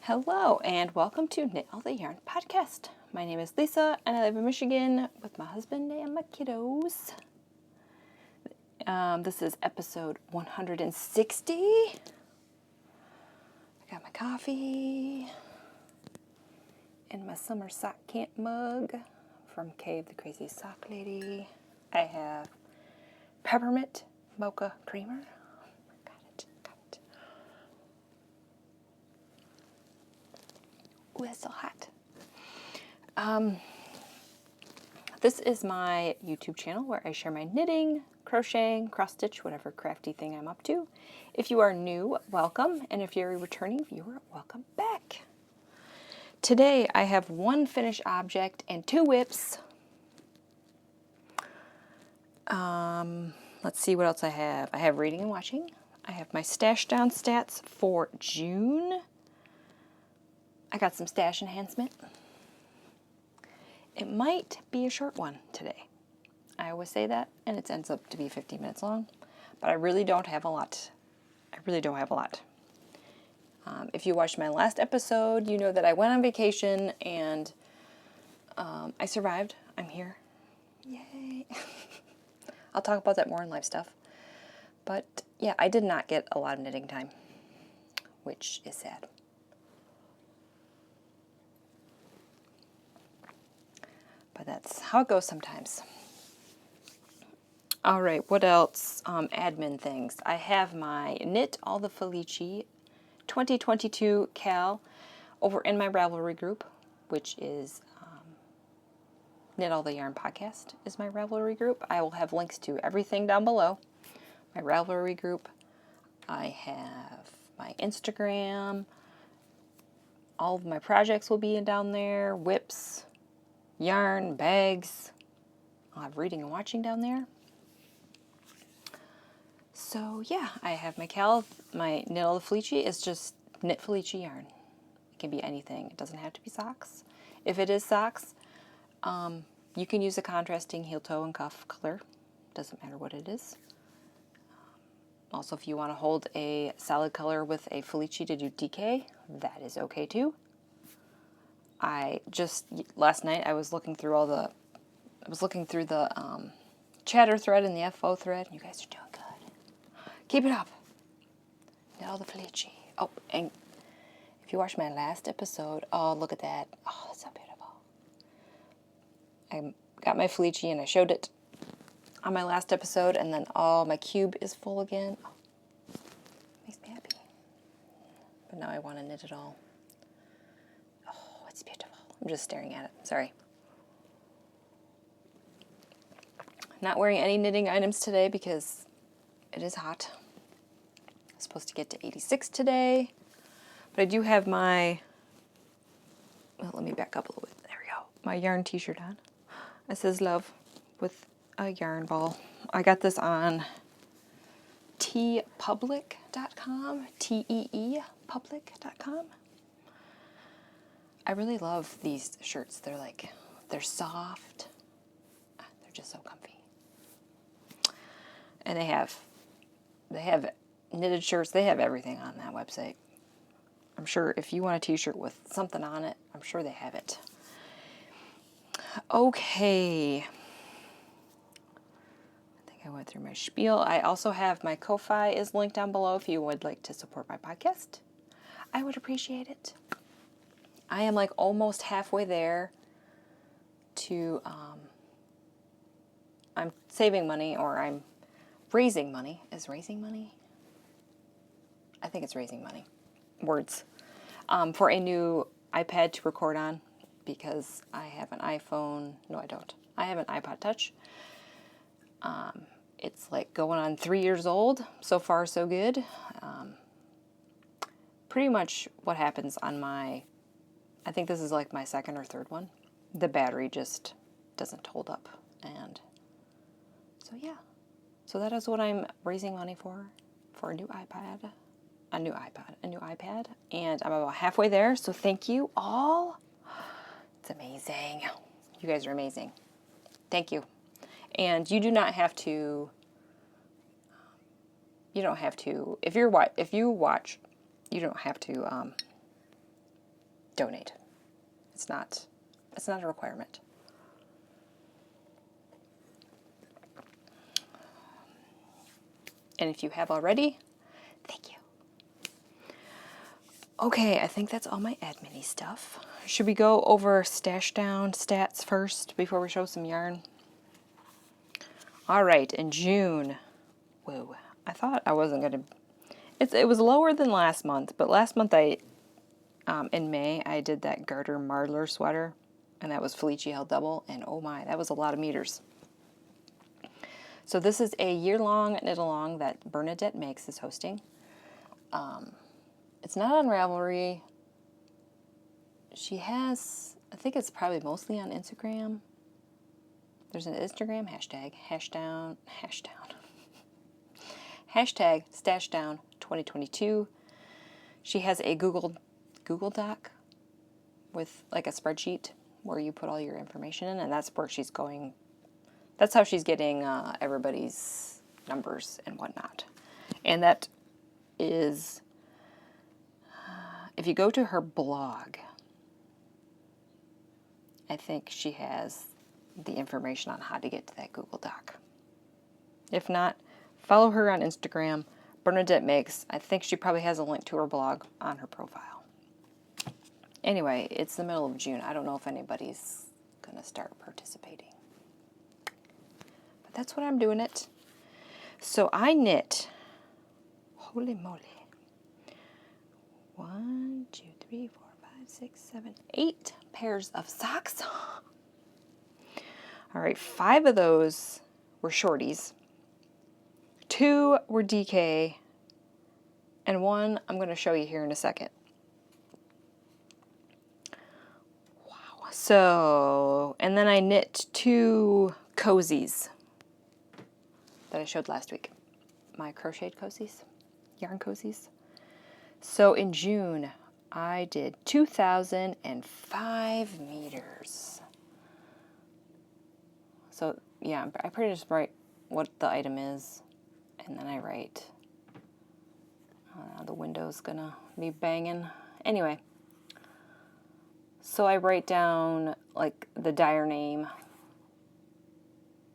Hello and welcome to Knit All the Yarn podcast. My name is Lisa and I live in Michigan with my husband and my kiddos. This is episode 160. I got my coffee and my summer sock camp mug from Cave the Crazy Sock Lady. I have peppermint mocha creamer. Got it. Ooh, that's so hot. This is my YouTube channel where I share my knitting, crocheting, cross-stitch, whatever crafty thing I'm up to. If you are new, welcome. And if you're a returning viewer, welcome back. Today I have one finished object and two whips. Let's see what else I have. I have reading and watching. I have my stash down stats for June. I got some stash enhancement. It might be a short one today. I always say that, and it ends up to be 50 minutes long, but I really don't have a lot. If you watched my last episode, you know that I went on vacation, and I survived. I'm here. Yay. I'll talk about that more in live stuff. But, yeah, I did not get a lot of knitting time, which is sad. But that's how it goes sometimes. All right, what else? Admin things. I have my Knit All the Felici 2022 Cal over in my Ravelry group, which is Knit All the Yarn Podcast is my Ravelry group. I will have links to everything down below. My Ravelry group. I have my Instagram. All of my projects will be down there. Whips. Yarn, bags. I'll have reading and watching down there. So yeah, I have my my Knit All the Felici is just knit Felici yarn. It can be anything. It doesn't have to be socks. If it is socks, you can use a contrasting heel, toe, and cuff color. Doesn't matter what it is. Also, if you want to hold a solid color with a Felici to do DK, that is okay too. Last night I was looking through the chatter thread and the FO thread. You guys are doing good. Keep it up. Knit All the Felici. Oh, and if you watched my last episode, oh, look at that. Oh, that's so beautiful. I got my Felici and I showed it on my last episode, and then my cube is full again. Oh, makes me happy. But now I want to knit it all. It's beautiful. I'm just staring at it. Sorry. Not wearing any knitting items today because it is hot. I'm supposed to get to 86 today. But I do have let me back up a little bit. There we go. My yarn t-shirt on. It says love with a yarn ball. I got this on teepublic.com. teepublic.com. I really love these shirts. They're soft. They're just so comfy. And they have knitted shirts. They have everything on that website. I'm sure if you want a t-shirt with something on it, I'm sure they have it. Okay. I think I went through my spiel. I also have my Ko-Fi is linked down below if you would like to support my podcast. I would appreciate it. I am almost halfway there to, I'm saving money, or I'm raising money. Is raising money? I think it's raising money. Words. For a new iPad to record on, because I have an iPhone. No, I don't. I have an iPod Touch. It's going on 3 years old. So far, so good. Pretty much what happens on I think this is my second or third one. The battery just doesn't hold up. And so, yeah. So that is what I'm raising money for a new iPad. A new iPad. And I'm about halfway there. So thank you all. It's amazing. You guys are amazing. Thank you. And you do not have to, if you watch, you don't have to donate. It's not a requirement. And if you have already, thank you. Okay, I think that's all my admin-y stuff. Should we go over stash down stats first before we show some yarn? All right, in June, whoa, I thought I wasn't gonna, it was lower than last month, but last month in May, I did that garter mardler sweater, and that was Felici held double, and oh my, that was a lot of meters. So this is a year-long knit-along that Bernadette Makes is hosting. It's not on Ravelry. She has, I think it's probably mostly on Instagram. There's an Instagram hashtag stash down 2022. She has a Google Doc with like a spreadsheet where you put all your information in, and that's where she's going. That's how she's getting everybody's numbers and whatnot. And that is, if you go to her blog, I think she has the information on how to get to that Google Doc. If not, follow her on Instagram, Bernadette Makes. I think she probably has a link to her blog on her profile. Anyway, it's the middle of June. I don't know if anybody's going to start participating. But that's what I'm doing it. So I knit, holy moly, 1, 2, 3, 4, 5, 6, 7, 8 pairs of socks. All right, 5 of those were shorties, 2 were DK, and 1 I'm going to show you here in a second. Wow. So, and then I knit 2 cozies that I showed last week. My crocheted cozies, yarn cozies. So in June, I did 2,005 meters. So yeah, I pretty just write what the item is, and then I write, the window's gonna be banging. Anyway, so I write down like the dyer name.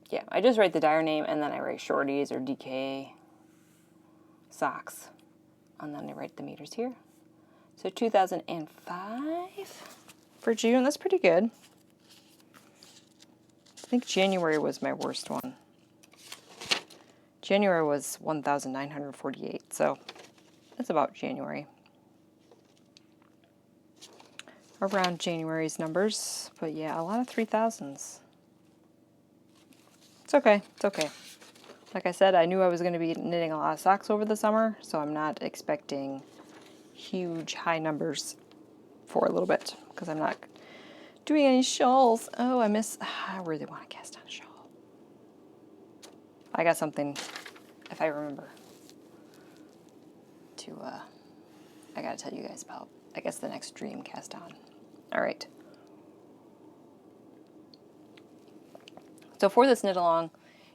Yeah, I just write the dyer name, and then I write shorties or DK socks, and then I write the meters here. So 2,005 for June. That's pretty good. I think January was my worst one. January was 1,948, so that's about January. Around January's numbers, but yeah, a lot of 3,000s. It's okay, it's okay. Like I said, I knew I was going to be knitting a lot of socks over the summer, so I'm not expecting huge high numbers for a little bit, because I'm not doing any shawls. Oh, I really want to cast on a shawl. I got something, if I remember, I gotta tell you guys about, I guess, the next dream cast on. All right. So for this knit along,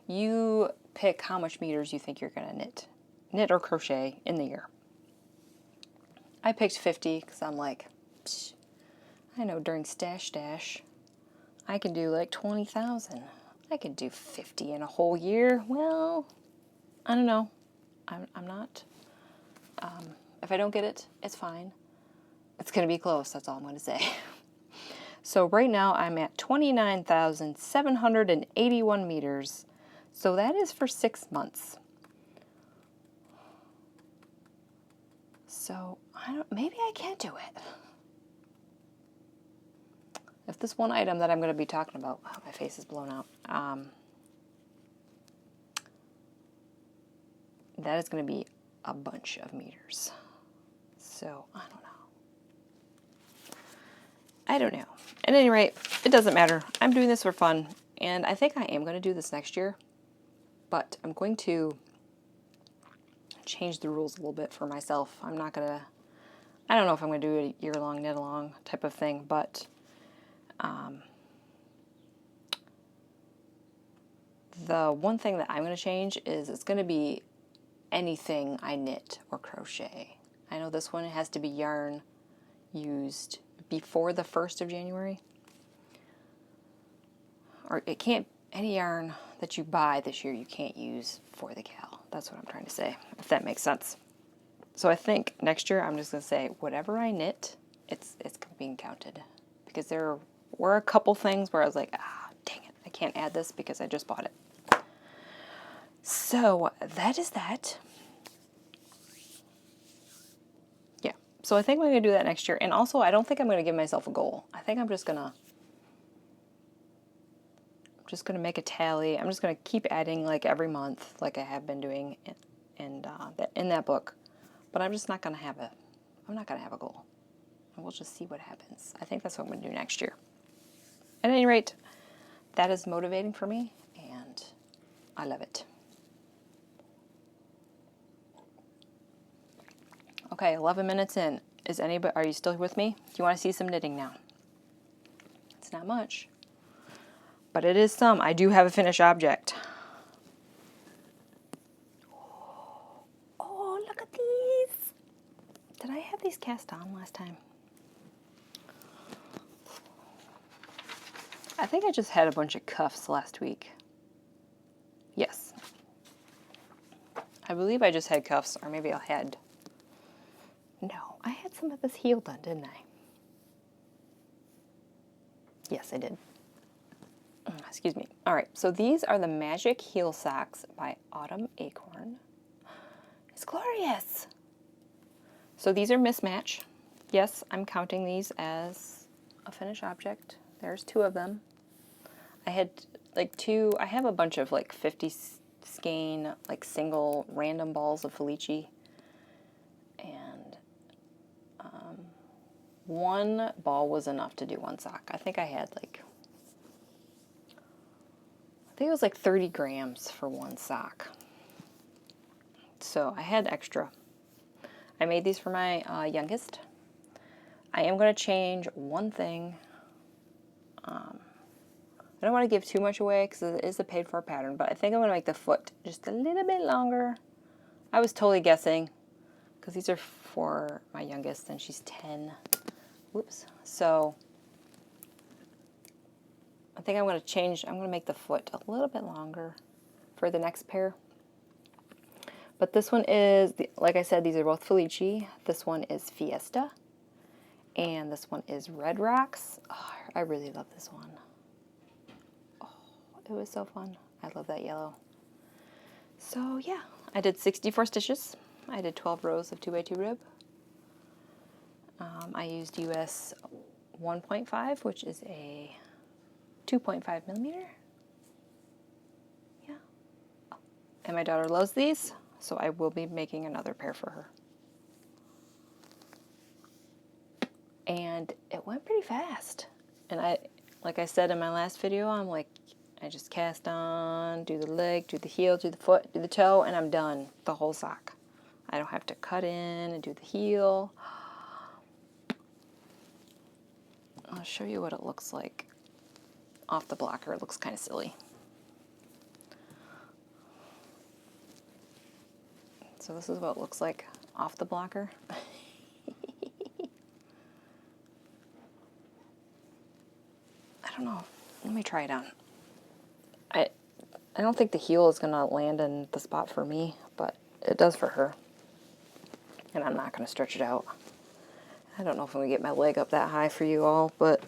you pick how much meters you think you're gonna knit or crochet in the year. I picked 50 because I'm like, I know during Stash Dash, I can do like 20,000. I could do 50 in a whole year. Well, I don't know. I'm not. If I don't get it, it's fine. It's going to be close. That's all I'm going to say. So right now I'm at 29,781 meters. So that is for 6 months. So maybe I can't do it. If this one item that I'm going to be talking about, wow, my face is blown out. That is going to be a bunch of meters. So I don't know. At any rate, it doesn't matter. I'm doing this for fun, and I think I am going to do this next year, but I'm going to change the rules a little bit for myself. I don't know if I'm going to do a year-long knit-along type of thing, but the one thing that I'm going to change is it's going to be anything I knit or crochet. I know this one has to be yarn used before the 1st of January. Or it can't, any yarn that you buy this year you can't use for the cal. That's what I'm trying to say, if that makes sense. So I think next year I'm just going to say whatever I knit, it's being counted. Because there were a couple things where I was like, ah, dang it, I can't add this because I just bought it. So that is that. Yeah, so I think I'm going to do that next year. And also, I don't think I'm going to give myself a goal. I think I'm just going to make a tally. I'm just going to keep adding like every month, like I have been doing in that book. But I'm just not going to have a goal. And we'll just see what happens. I think that's what I'm going to do next year. At any rate, that is motivating for me, and I love it. Okay, 11 minutes in. Are you still with me? Do you want to see some knitting now? It's not much, but it is some. I do have a finished object. Oh, look at these. Did I have these cast on last time? I think I just had a bunch of cuffs last week. Yes. I believe I just had cuffs, or maybe I had... No, I had some of this heel done, didn't I? Yes, I did. Excuse me. All right, so these are the Magic Heel Socks by Autumn Acorn. It's glorious. So these are mismatch. Yes, I'm counting these as a finished object. There's 2 of them. I had like 2, I have a bunch of like 50 skein, like single random balls of Felici. And 1 ball was enough to do 1 sock. I think I had like, I think it was like 30 grams for 1 sock. So I had extra. I made these for my youngest. I am going to change one thing. I don't want to give too much away because it is a paid for pattern, but I think I'm going to make the foot just a little bit longer. I was totally guessing because these are for my youngest and she's 10. Whoops. So I think I'm going to change, I'm going to make the foot a little bit longer for the next pair. But this one is, like I said, these are both Felici. This one is Fiesta. And this one is Red Rocks. Oh, I really love this one. Oh, it was so fun. I love that yellow. So yeah, I did 64 stitches. I did 12 rows of 2x2 rib. I used US 1.5, which is a 2.5 millimeter. Yeah. Oh. And my daughter loves these, so I will be making another pair for her. And it went pretty fast. And like I said in my last video, I just cast on, do the leg, do the heel, do the foot, do the toe, and I'm done. The whole sock. I don't have to cut in and do the heel. I'll show you what it looks like off the blocker. It looks kind of silly. So this is what it looks like off the blocker. I don't know. Let me try it on. I don't think the heel is going to land in the spot for me, but it does for her. And I'm not going to stretch it out. I don't know if I'm going to get my leg up that high for you all, but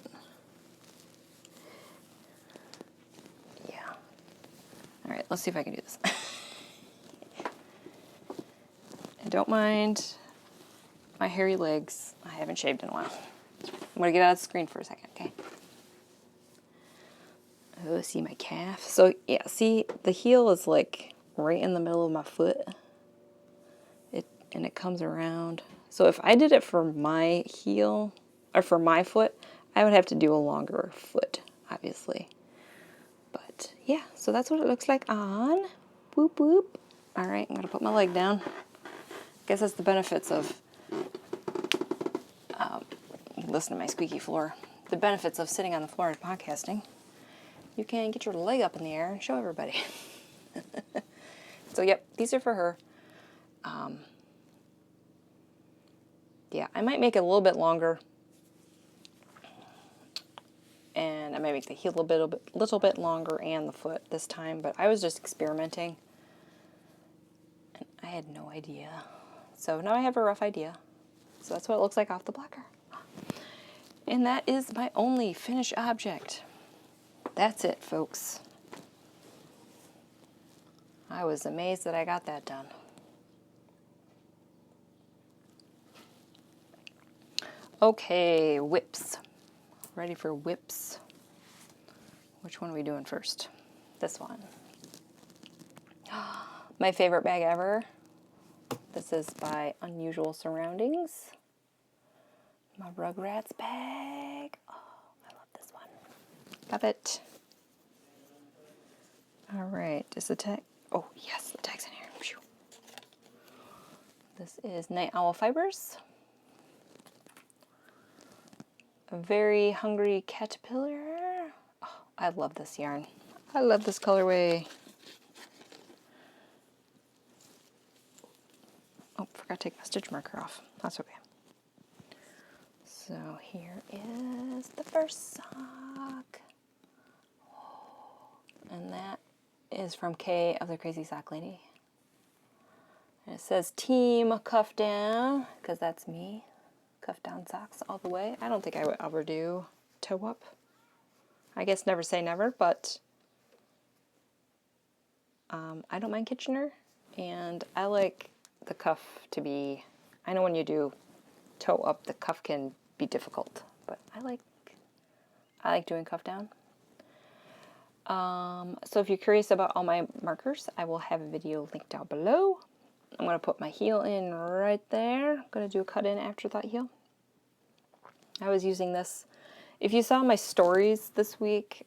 yeah. All right, let's see if I can do this. And don't mind my hairy legs. I haven't shaved in a while. I'm going to get out of the screen for a second, okay? Oh, see my calf. So yeah, see the heel is like right in the middle of my foot. And it comes around. So if I did it for my heel or for my foot, I would have to do a longer foot, obviously. But yeah, so that's what it looks like on. Boop boop. All right, I'm gonna put my leg down. I guess that's the benefits of listen to my squeaky floor. The benefits of sitting on the floor and podcasting. You can get your leg up in the air and show everybody. So yep, these are for her. Yeah, I might make it a little bit longer and I might make the heel a little bit longer and the foot this time, but I was just experimenting and I had no idea. So now I have a rough idea. So that's what it looks like off the blocker. And that is my only finished object. That's it, folks. I was amazed that I got that done. Okay, whips. Ready for whips. Which one are we doing first? This one. My favorite bag ever. This is by Unusual Surroundings. My Rugrats bag. Oh, I love this one. Love it. All right, is the tag? Oh, yes, the tag's in here. Whew. This is Night Owl Fibers. A Very Hungry Caterpillar. Oh, I love this yarn. I love this colorway. Oh, forgot to take my stitch marker off. That's okay. So here is the first sock. And that is from Kay of the Crazy Sock Lady. And it says Team Cuff Down, because that's me. Cuff down socks all the way. I don't think I would ever do toe up. I guess never say never, but I don't mind Kitchener, and I like the cuff to be, I know when you do toe up, the cuff can be difficult, but I like doing cuff down. So if you're curious about all my markers, I will have a video linked down below. I'm going to put my heel in right there. I'm going to do a cut in afterthought heel. I was using this. If you saw my stories this week,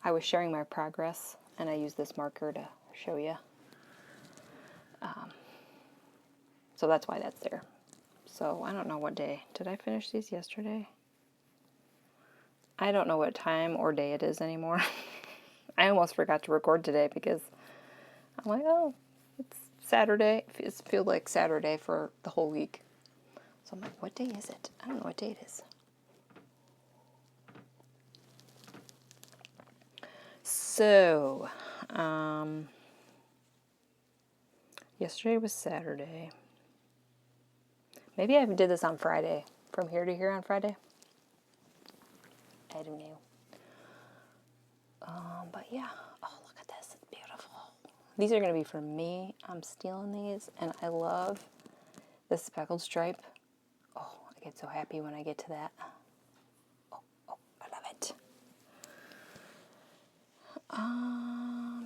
I was sharing my progress, and I used this marker to show you. So that's why that's there. So I don't know what day. Did I finish these yesterday? I don't know what time or day it is anymore. I almost forgot to record today because I'm like, oh, it's Saturday. It feels like Saturday for the whole week. So I'm like, what day is it? I don't know what day it is. So, yesterday was Saturday. Maybe I did this on Friday. From here to here on Friday. I don't know. But yeah. Oh, look at this. It's beautiful. These are going to be for me. I'm stealing these. And I love this speckled stripe. Oh, I get so happy when I get to that. Oh, I love it.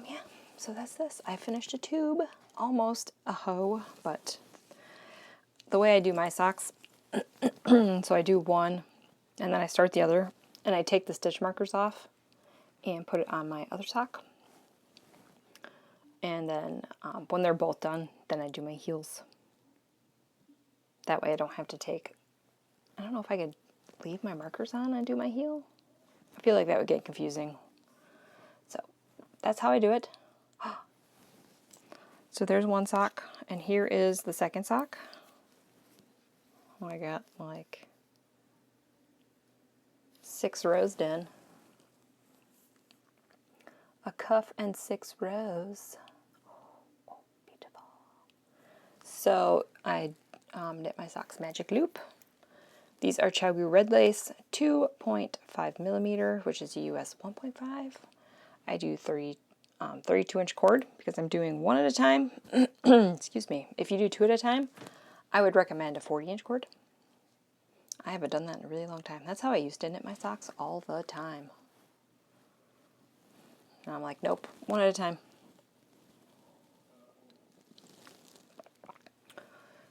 Yeah. So that's this. I finished a tube. Almost a hoe. But the way I do my socks, so I do one, and then I start the other, and I take the stitch markers off and put it on my other sock. And then when they're both done, then I do my heels. That way I don't have to take, I don't know if I could leave my markers on and do my heel. I feel like that would get confusing. So that's how I do it. So there's one sock, and here is the second sock. Oh, I got like 6 rows done. A cuff and 6 rows. Oh, beautiful. So I knit my socks magic loop. These are Chiaogoo red lace 2.5 millimeter, which is US 1.5. I do 32-inch cord because I'm doing one at a time. Excuse me. If you do 2 at a time, I would recommend a 40-inch cord. I haven't done that in a really long time. That's how I used to knit my socks all the time. And I'm like, nope, one at a time.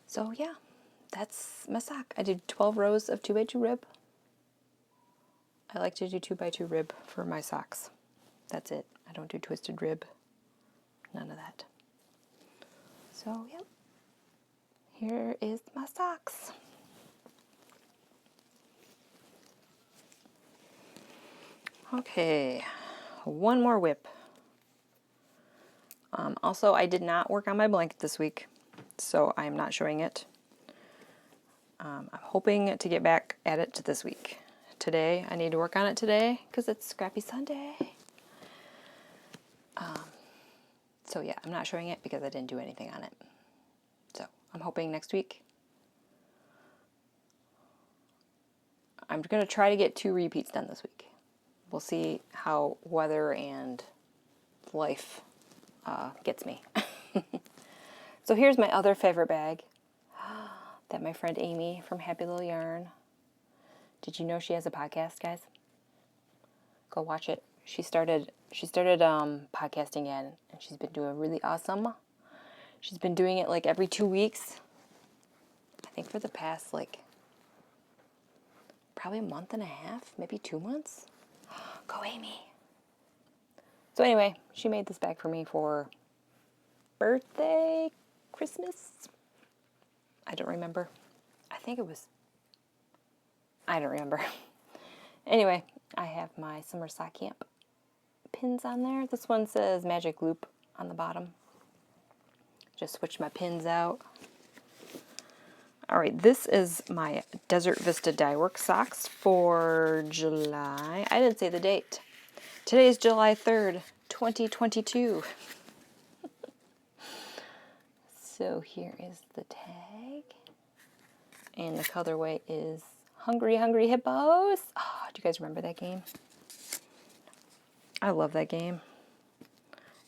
So yeah, that's my sock. I did 12 rows of 2x2 rib. I like to do 2x2 rib for my socks. That's it. I don't do twisted rib. None of that. So yep, here is my socks. Okay, one more whip. Also, I did not work on my blanket this week, so I'm not showing it. I'm hoping to get back at it this week. today. I need to work on it today because it's Scrappy Sunday. So yeah, I'm not showing it because I didn't do anything on it. So I'm hoping next week. I'm going to try to get 2 repeats done this week. We'll see how weather and life gets me. So here's my other favorite bag that my friend Amie from Happy Little Yarn. Did you know she has a podcast, guys? Go watch it. She started podcasting again, and she's been doing really awesome. She's been doing it like every 2 weeks. I think for the past like probably a month and a half, maybe 2 months. Go Amie. So anyway, she made this bag for me for birthday, Christmas. I don't remember. I think it was, I don't remember. Anyway, I have my summer sock camp pins on there. This one says Magic Loop on the bottom. Just switch my pins out. Alright, this is my Desert Vista Dyeworks socks for July. I didn't say the date. Today is July 3rd, 2022. So here is the tag. And the colorway is Hungry Hungry Hippos. Oh, do you guys remember that game? I love that game.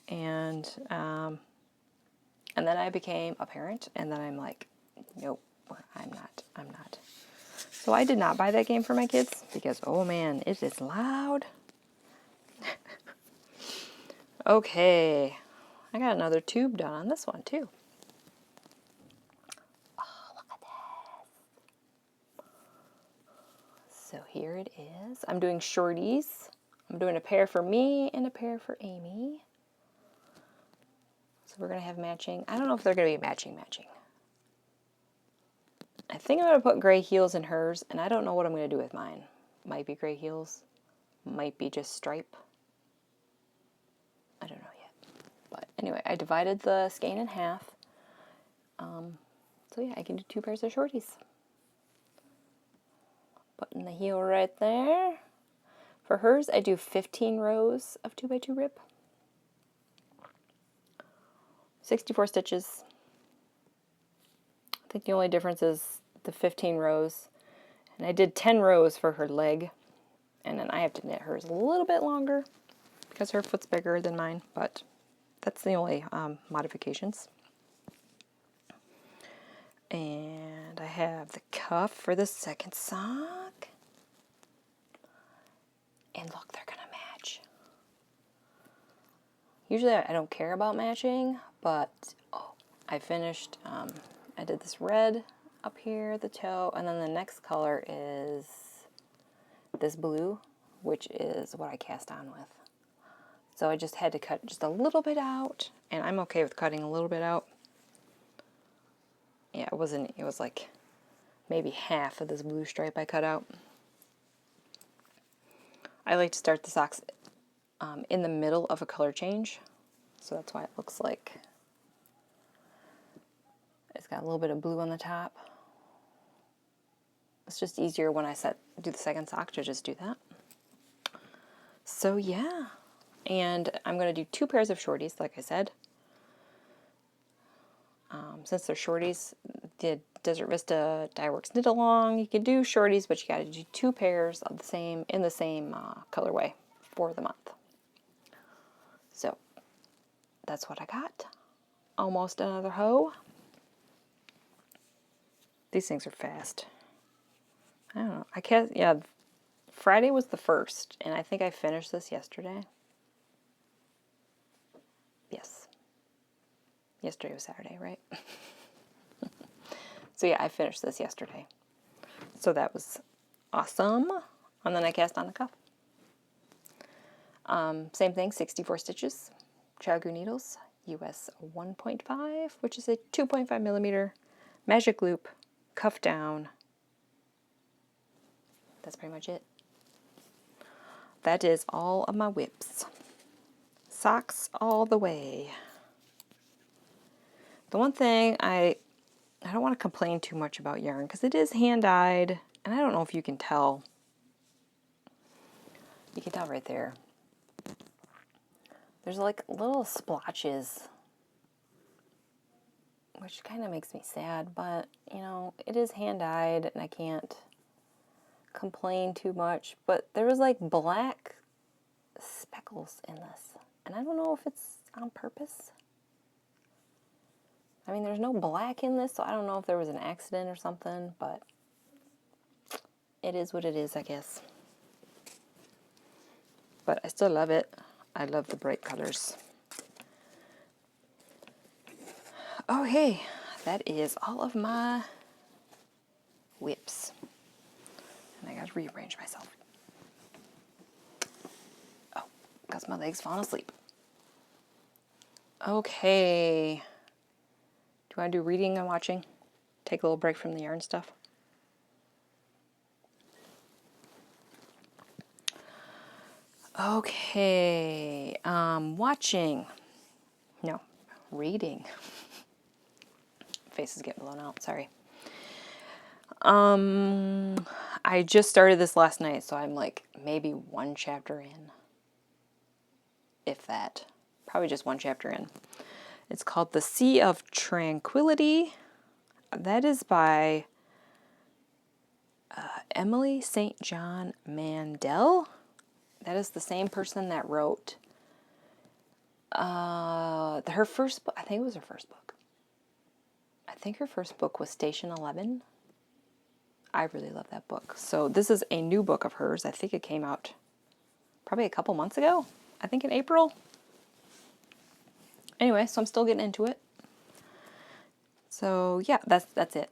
And then I became a parent, and then I'm like, nope, I'm not. So I did not buy that game for my kids because, oh man, it is loud. Okay, I got another tube done on this one too. Oh, look at this. So here it is. I'm doing shorties. I'm doing a pair for me and a pair for Amie. So we're going to have matching. I don't know if they're going to be matching. I think I'm going to put gray heels in hers, and I don't know what I'm going to do with mine. Might be gray heels. Might be just stripe. I don't know yet. But anyway, I divided the skein in half. So yeah, I can do 2 pairs of shorties. Putting the heel right there. For hers, I do 15 rows of 2x2 rip. 64 stitches. I think the only difference is the 15 rows. And I did 10 rows for her leg. And then I have to knit hers a little bit longer because her foot's bigger than mine. But that's the only modifications. And I have the cuff for the second sock. And look, they're going to match. Usually I don't care about matching, but oh, I finished, I did this red up here, the toe, and then the next color is this blue, which is what I cast on with. So I just had to cut just a little bit out, and I'm okay with cutting a little bit out. Yeah, it was like maybe half of this blue stripe I cut out. I like to start the socks in the middle of a color change, so that's why it looks like it's got a little bit of blue on the top. It's just easier when I do the second sock to just do that. So yeah, and I'm going to do 2 pairs of shorties, like I said. Since they're shorties, the Desert Vista Dyeworks Knit Along, you can do shorties, but you got to do 2 pairs of the same colorway for the month. So that's what I got. Almost another hoe. These things are fast. I don't know. Yeah, Friday was the 1st, and I think I finished this yesterday. Yes. Yesterday was Saturday, right? So yeah, I finished this yesterday. So that was awesome. And then I cast on the cuff. Same thing, 64 stitches. Chiaogoo needles, US 1.5, which is a 2.5 millimeter magic loop, cuff down. That's pretty much it. That is all of my whips. Socks all the way. The one thing I don't want to complain too much about yarn because it is hand-dyed, and I don't know if you can tell. You can tell right there. There's like little splotches, which kind of makes me sad, but you know, it is hand-dyed and I can't complain too much. But there was like black speckles in this, and I don't know if it's on purpose. I mean, there's no black in this, so I don't know if there was an accident or something, but it is what it is, I guess. But I still love it. I love the bright colors. Okay, that is all of my whips. And I gotta rearrange myself. Oh, because my leg's falling asleep. Okay. Do you want to do reading and watching? Take a little break from the yarn stuff? Okay. Watching. No, reading. Face is getting blown out, sorry. I just started this last night, so I'm like maybe one chapter in. If that. Probably just one chapter in. It's called The Sea of Tranquility. That is by Emily St. John Mandel. That is the same person that wrote her first book. I think it was her first book. I think her first book was Station 11. I really love that book. So this is a new book of hers. I think it came out probably a couple months ago. I think in April. Anyway, so I'm still getting into it. So yeah, that's it.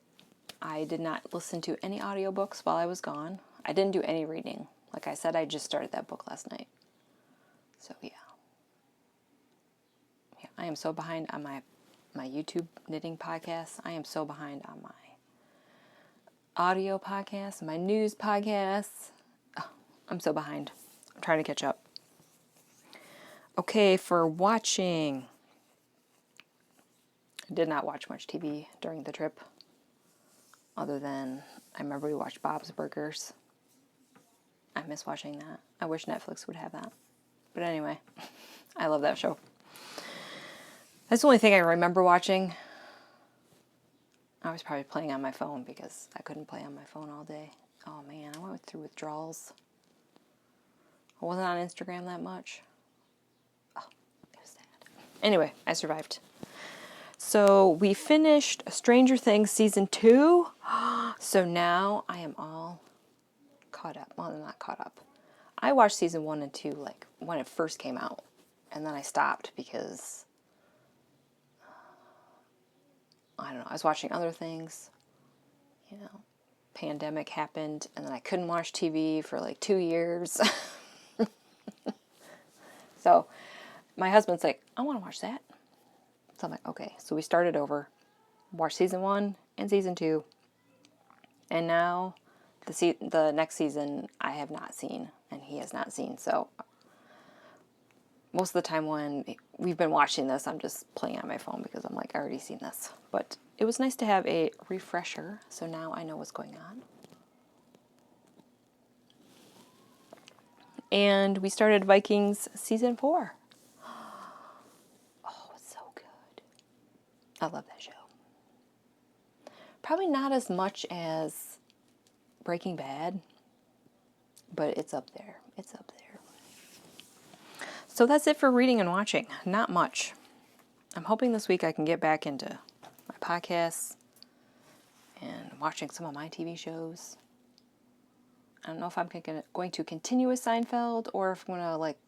I did not listen to any audiobooks while I was gone. I didn't do any reading. Like I said, I just started that book last night. So yeah. Yeah, I am so behind on my YouTube knitting podcast. I am so behind on my audio podcasts, my news podcasts. Oh, I'm so behind. I'm trying to catch up. Okay, for watching. I did not watch much TV during the trip. Other than, I remember we watched Bob's Burgers. I miss watching that. I wish Netflix would have that. But anyway, I love that show. That's the only thing I remember watching. I was probably playing on my phone because I couldn't play on my phone all day. Oh man, I went through withdrawals. I wasn't on Instagram that much. Oh, it was sad. Anyway, I survived. So we finished Stranger Things Season 2. So now I am all caught up. Well, I'm not caught up. I watched Season 1 and 2 like when it first came out. And then I stopped because, I don't know, I was watching other things. You know, pandemic happened and then I couldn't watch TV for like 2 years. So my husband's like, I want to watch that. So I'm like, okay. So we started over, watched Season 1 and Season 2. And now the next season I have not seen and he has not seen. So most of the time when we've been watching this, I'm just playing on my phone because I'm like, I already seen this. But it was nice to have a refresher, so now I know what's going on. And we started Vikings Season 4. Oh, it's so good. I love that show. Probably not as much as Breaking Bad, but it's up there. It's up there. So that's it for reading and watching. Not much. I'm hoping this week I can get back into my podcasts and watching some of my TV shows. I don't know if I'm going to continue with Seinfeld or if I'm going to like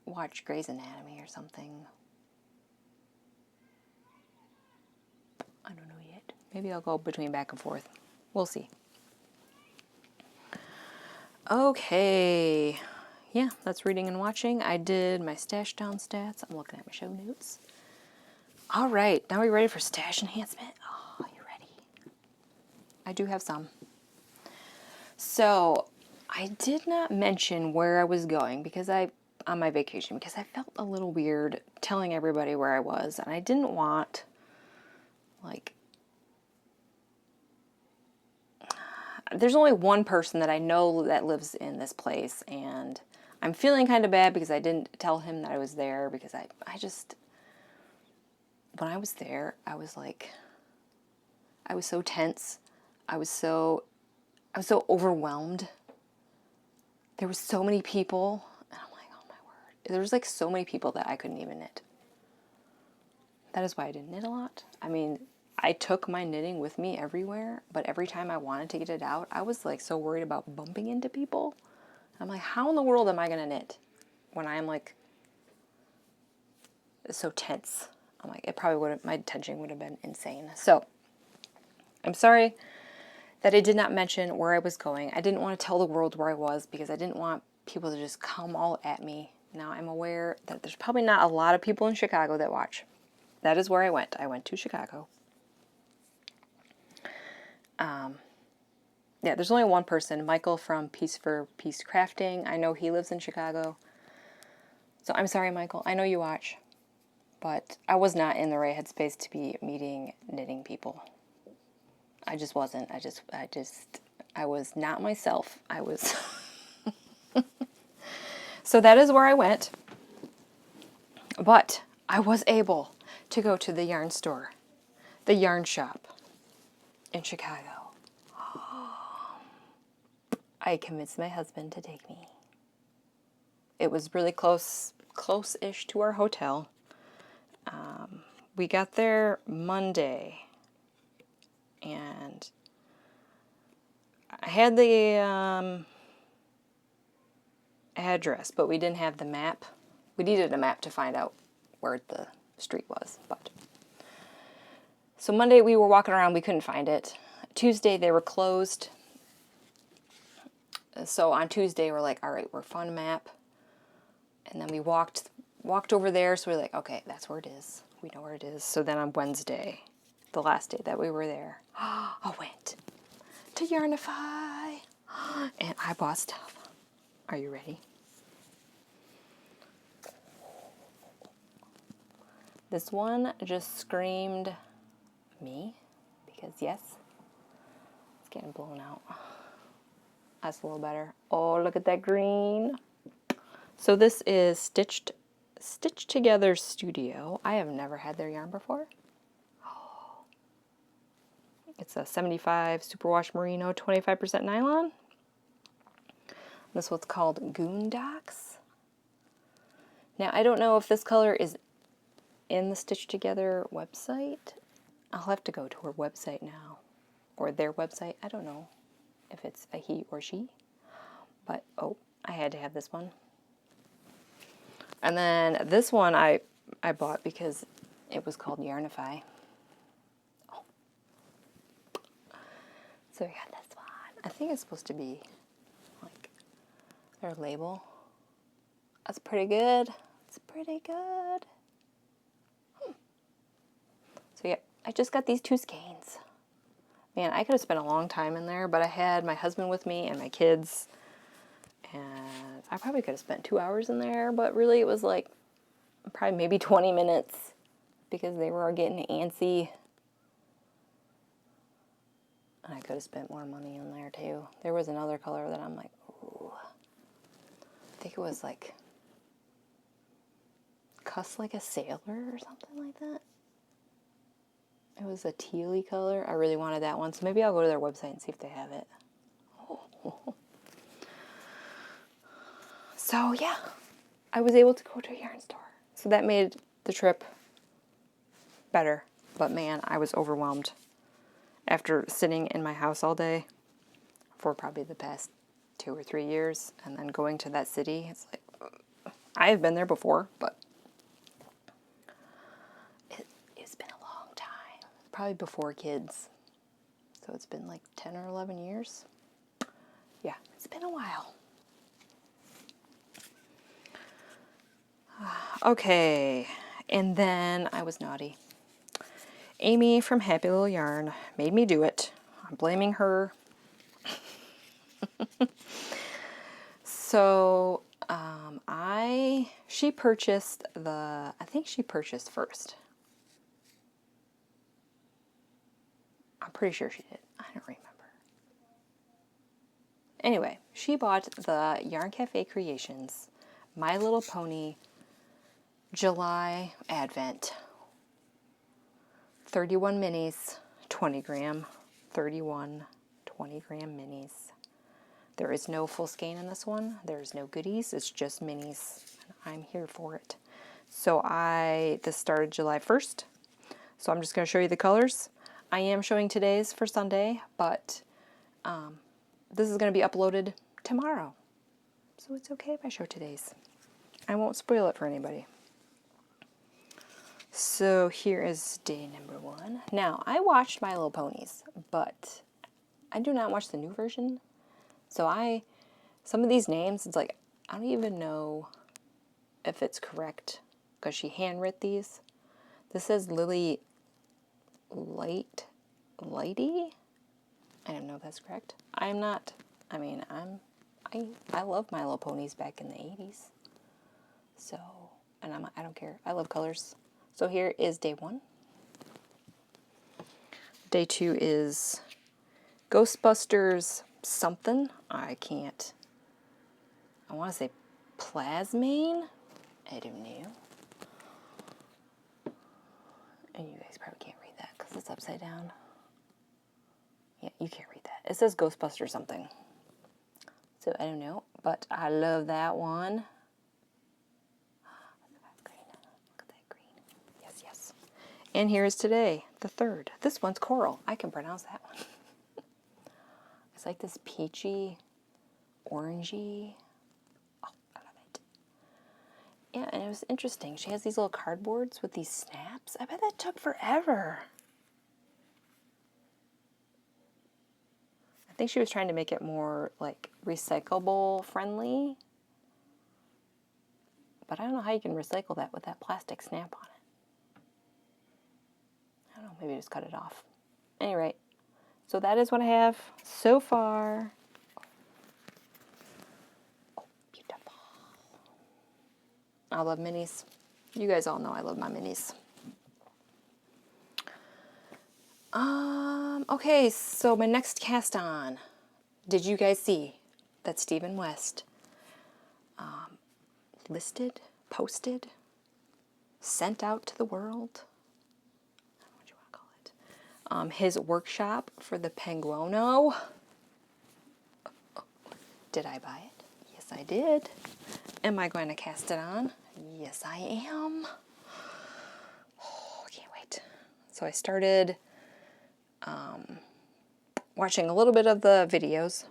watch Grey's Anatomy or something. I don't know yet. Maybe I'll go between back and forth. We'll see. Okay. Yeah, that's reading and watching. I did my stash down stats. I'm looking at my show notes. All right, now we're ready for stash enhancement. Oh, you ready? I do have some. So, I did not mention where I was going because on my vacation because I felt a little weird telling everybody where I was, and I didn't want like there's only one person that I know that lives in this place, and I'm feeling kind of bad because I didn't tell him that I was there, because I just, when I was there, I was like, I was so tense. I was so overwhelmed. There was so many people, and I'm like, oh my word. There was like so many people that I couldn't even knit. That is why I didn't knit a lot. I mean, I took my knitting with me everywhere, but every time I wanted to get it out, I was like so worried about bumping into people. I'm like, how in the world am I going to knit when I'm like so tense? I'm like, it probably would have, my tension would have been insane. So I'm sorry that I did not mention where I was going. I didn't want to tell the world where I was because I didn't want people to just come all at me. Now I'm aware that there's probably not a lot of people in Chicago that watch. That is where I went. I went to Chicago. Yeah, there's only one person, Michael from Piece for Piece Crafting. I know he lives in Chicago. So I'm sorry, Michael. I know you watch. But I was not in the right headspace to be meeting knitting people. I just wasn't. I was not myself. I was. So that is where I went. But I was able to go to the yarn store, the yarn shop in Chicago. I convinced my husband to take me. It was really close-ish to our hotel. We got there Monday, and I had the address, but we didn't have the map. We needed a map to find out where the street was. But so Monday we were walking around, we couldn't find it. Tuesday they were closed. So on Tuesday we're like, all right, we're found a map. And then we walked over there, so we're like, okay, that's where it is. We know where it is. So then on Wednesday, the last day that we were there, I went to Yarnify, and I bought stuff. Are you ready? This one just screamed me, because yes, it's getting blown out. That's a little better. Oh, look at that green. So this is Stitched Together Studio. I have never had their yarn before. It's a 75 superwash merino, 25% nylon. This one's called Goondocks. Now, I don't know if this color is in the Stitch Together website. I'll have to go to her website now, or their website. I don't know if it's a he or she, but oh, I had to have this one. And then this one I bought because it was called Yarnify. Oh. So we got this one. I think it's supposed to be like their label. That's pretty good. It's pretty good. So yeah, I just got these two skeins. Man, I could have spent a long time in there, but I had my husband with me and my kids. And I probably could have spent 2 hours in there, but really it was like probably maybe 20 minutes because they were getting antsy. And I could have spent more money in there too. There was another color that I'm like, ooh. I think it was like Cuss Like a Sailor or something like that. It was a tealy color. I really wanted that one, so maybe I'll go to their website and see if they have it. Oh. So yeah, I was able to go to a yarn store. So that made the trip better. But man, I was overwhelmed after sitting in my house all day for probably the past 2 or 3 years, and then going to that city. It's like, I have been there before, but it's been a long time. Probably before kids. So it's been like 10 or 11 years. Yeah, it's been a while. Okay, and then I was naughty. Amie from Happy Little Yarn made me do it. I'm blaming her. So, she purchased I think she purchased first. I'm pretty sure she did. I don't remember. Anyway, she bought the Yarn Cafe Creations My Little Pony July Advent. 31 minis, 20 gram, 31 20-gram minis. There is no full skein in this one. There's no goodies. It's just minis. I'm here for it. So this started July 1st. So I'm just going to show you the colors. I am showing today's for Sunday, but this is going to be uploaded tomorrow. So it's okay if I show today's. I won't spoil it for anybody. So here is day number 1. Now, I watched My Little Ponies, but I do not watch the new version. So some of these names, it's like, I don't even know if it's correct because she handwrote these. This says Lily Lighty. I don't know if that's correct. I love My Little Ponies back in the 80s. So, and I don't care. I love colors. So here is day 1. Day 2 is Ghostbusters something. I want to say Plasmane. I don't know. And you guys probably can't read that because it's upside down. Yeah, you can't read that. It says Ghostbusters something. So I don't know, but I love that one. Look at that green. Yes, yes. And here is today, the 3rd. This one's coral. I can pronounce that one. It's like this peachy, orangey. Oh, I love it. Yeah, and it was interesting. She has these little cardboards with these snaps. I bet that took forever. I think she was trying to make it more like recyclable friendly. But I don't know how you can recycle that with that plastic snap on it. I don't know, maybe just cut it off. Anyway, so that is what I have so far. Oh, beautiful. I love minis. You guys all know I love my minis. Okay, so my next cast on. Did you guys see that Stephen West posted, sent out to the world? What do you want to call it? His workshop for the Penguono. Did I buy it? Yes, I did. Am I going to cast it on? Yes, I am. Oh, I can't wait. So I started watching a little bit of the videos.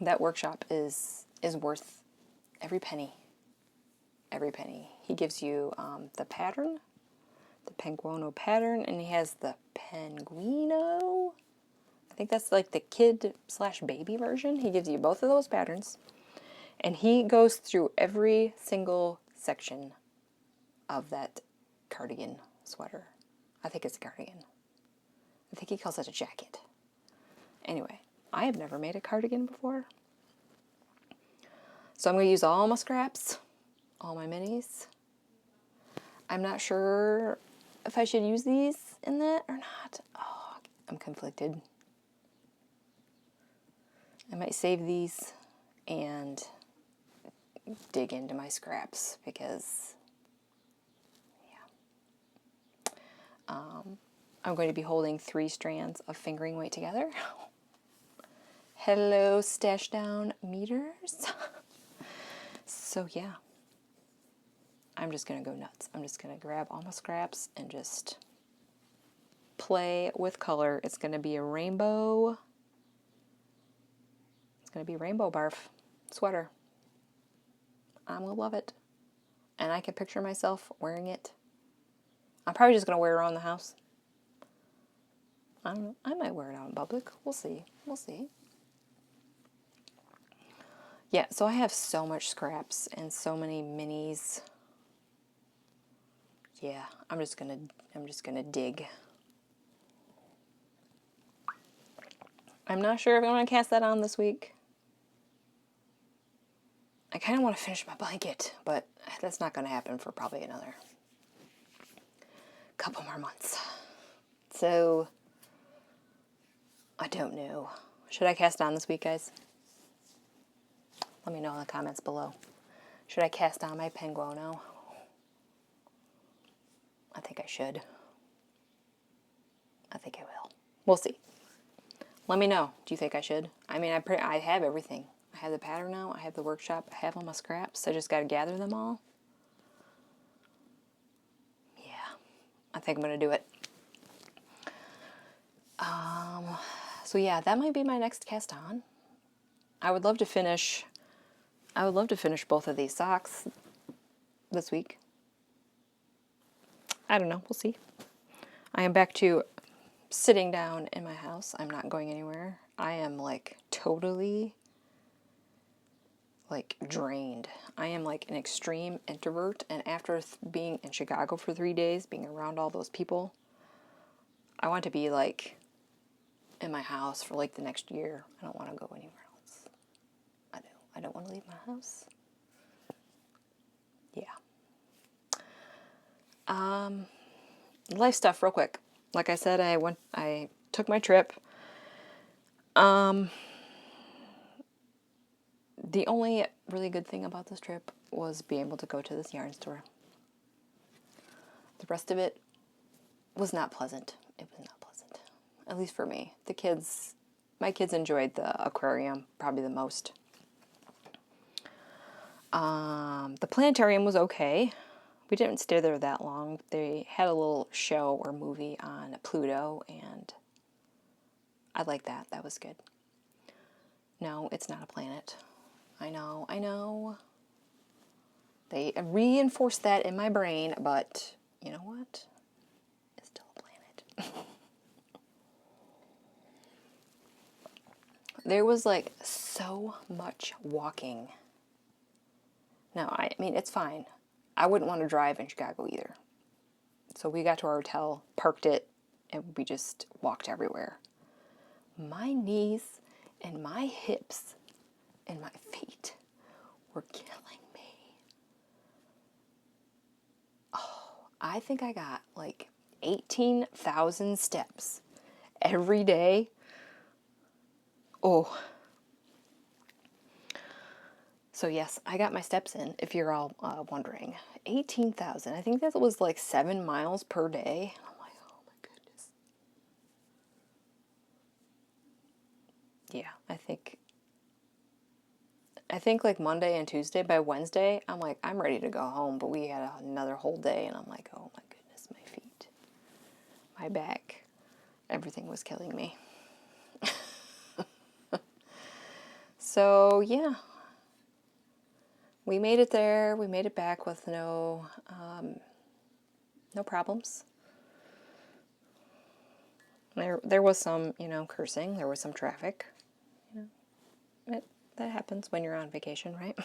That workshop is worth every penny. Every penny. He gives you the pattern, the Penguono pattern, and he has the Penguino. I think that's like the kid/baby version. He gives you both of those patterns. And he goes through every single section of that cardigan sweater. I think it's a cardigan. I think he calls it a jacket. Anyway, I have never made a cardigan before. So I'm going to use all my scraps, all my minis. I'm not sure if I should use these in that or not. Oh, I'm conflicted. I might save these and dig into my scraps because, yeah. I'm going to be holding 3 strands of fingering weight together. Hello, stash down meters. So yeah, I'm just going to go nuts. I'm just going to grab all my scraps and just play with color. It's going to be a rainbow. It's going to be a rainbow barf sweater. I'm going to love it. And I can picture myself wearing it. I'm probably just going to wear it around the house. I don't know. I might wear it out in public. We'll see. We'll see. Yeah, so I have so much scraps and so many minis. Yeah, I'm just gonna dig. I'm not sure if I'm gonna cast that on this week. I kind of want to finish my blanket, but that's not gonna happen for probably another couple more months. So I don't know. Should I cast on this week, guys? Let me know in the comments below. Should I cast on my penguin now? I think I should. I think I will. We'll see. Let me know. Do you think I should? I mean, I have everything. I have the pattern now. I have the workshop. I have all my scraps. I just got to gather them all. Yeah. I think I'm going to do it. So yeah, that might be my next cast on. I would love to finish both of these socks this week. I don't know. We'll see. I am back to sitting down in my house. I'm not going anywhere. I am like totally like drained. I am like an extreme introvert, and after being in Chicago for 3 days, being around all those people, I want to be like in my house for like the next year. I don't want to go anywhere else. I don't want to leave my house. Yeah. Life stuff real quick. Like I said, I took my trip. The only really good thing about this trip was being able to go to this yarn store. The rest of it was not pleasant. It was not pleasant. At least for me. My kids enjoyed the aquarium probably the most. The planetarium was okay. We didn't stay there that long. They had a little show or movie on Pluto, and I liked that. That was good. No, it's not a planet. I know. They reinforced that in my brain, but you know what? It's still a planet. There was like so much walking. No, I mean, it's fine. I wouldn't want to drive in Chicago either. So we got to our hotel, parked it, and we just walked everywhere. My knees and my hips and my feet were killing me. Oh, I think I got like 18,000 steps every day. Oh. So yes, I got my steps in, if you're all wondering. 18,000. I think that was like 7 miles per day. I'm like, oh my goodness. Yeah, I think like Monday and Tuesday, by Wednesday, I'm like, I'm ready to go home. But we had another whole day, and I'm like, oh my goodness, my feet, my back, everything was killing me. So yeah. We made it there. We made it back with no problems. There was some, cursing. There was some traffic. That happens when you're on vacation, right?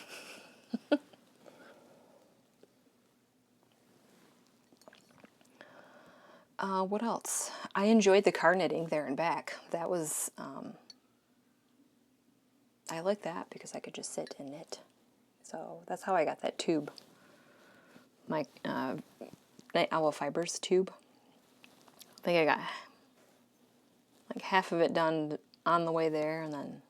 What else? I enjoyed the car knitting there and back. That was, I like that because I could just sit and knit. So that's how I got that tube. My Night Owl Fibers tube. I think I got like half of it done on the way there, and then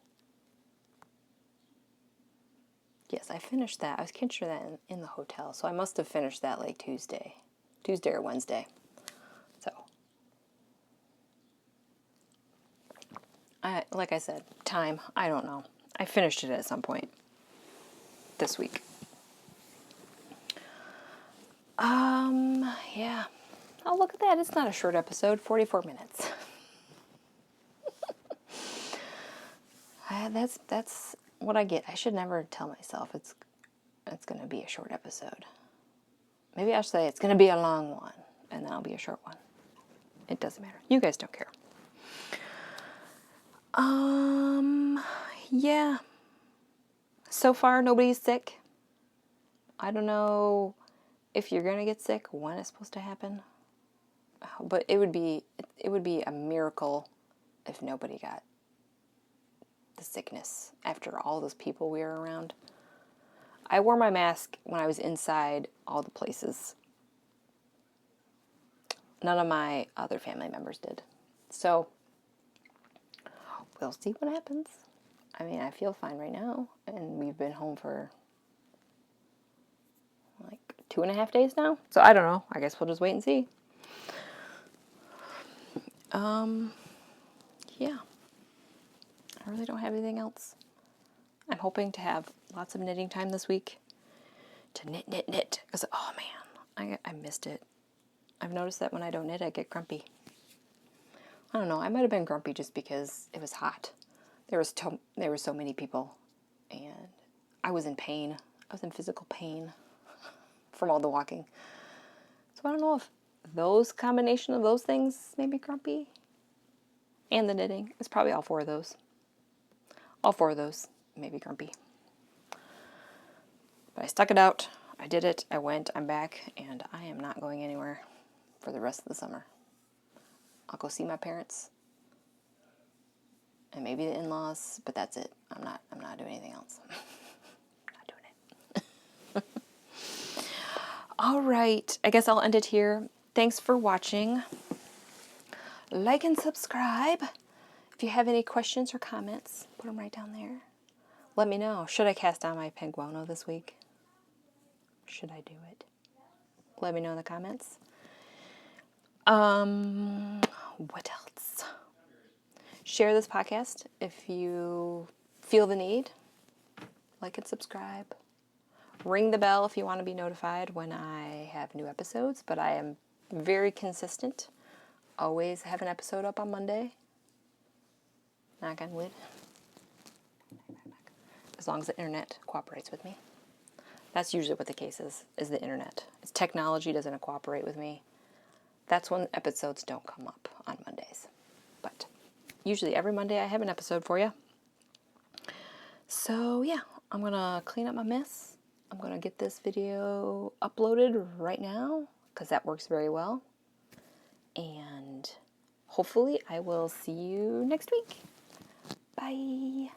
yes, I finished that. I was catching that in the hotel, so I must have finished that like Tuesday or Wednesday. So, like I said, time, I don't know. I finished it at some point this week. Yeah. Oh, look at that. It's not a short episode, 44 minutes. That's what I get. I should never tell myself it's going to be a short episode. Maybe I'll say it's going to be a long one, and then I'll be a short one. It doesn't matter. You guys don't care. Yeah. So far, nobody's sick. I don't know if you're going to get sick, when it's supposed to happen. But it would be a miracle if nobody got the sickness after all those people we were around. I wore my mask when I was inside all the places. None of my other family members did. So, we'll see what happens. I mean, I feel fine right now, and we've been home for like 2.5 days now. So I don't know. I guess we'll just wait and see. Yeah. I really don't have anything else. I'm hoping to have lots of knitting time this week. To knit. Because, oh man, I missed it. I've noticed that when I don't knit, I get grumpy. I don't know. I might have been grumpy just because it was hot. There were so many people, and I was in pain. I was in physical pain from all the walking. So I don't know if those combination of those things made me grumpy. And the knitting. It's probably all four of those. All four of those made me grumpy. But I stuck it out. I did it. I went. I'm back. And I am not going anywhere for the rest of the summer. I'll go see my parents. And maybe the in-laws. But that's it. I'm not doing anything else. I'm not doing it. All right. I guess I'll end it here. Thanks for watching. Like and subscribe. If you have any questions or comments, put them right down there. Let me know. Should I cast down my penguono this week? Should I do it? Let me know in the comments. What else? Share this podcast if you feel the need. Like and subscribe. Ring the bell if you want to be notified when I have new episodes, but I am very consistent. Always have an episode up on Monday. Knock on wood. As long as the internet cooperates with me. That's usually what the case is the internet. It's technology doesn't cooperate with me. That's when episodes don't come up on Mondays. But usually every Monday I have an episode for you. So yeah, I'm going to clean up my mess. I'm going to get this video uploaded right now because that works very well. And hopefully I will see you next week. Bye.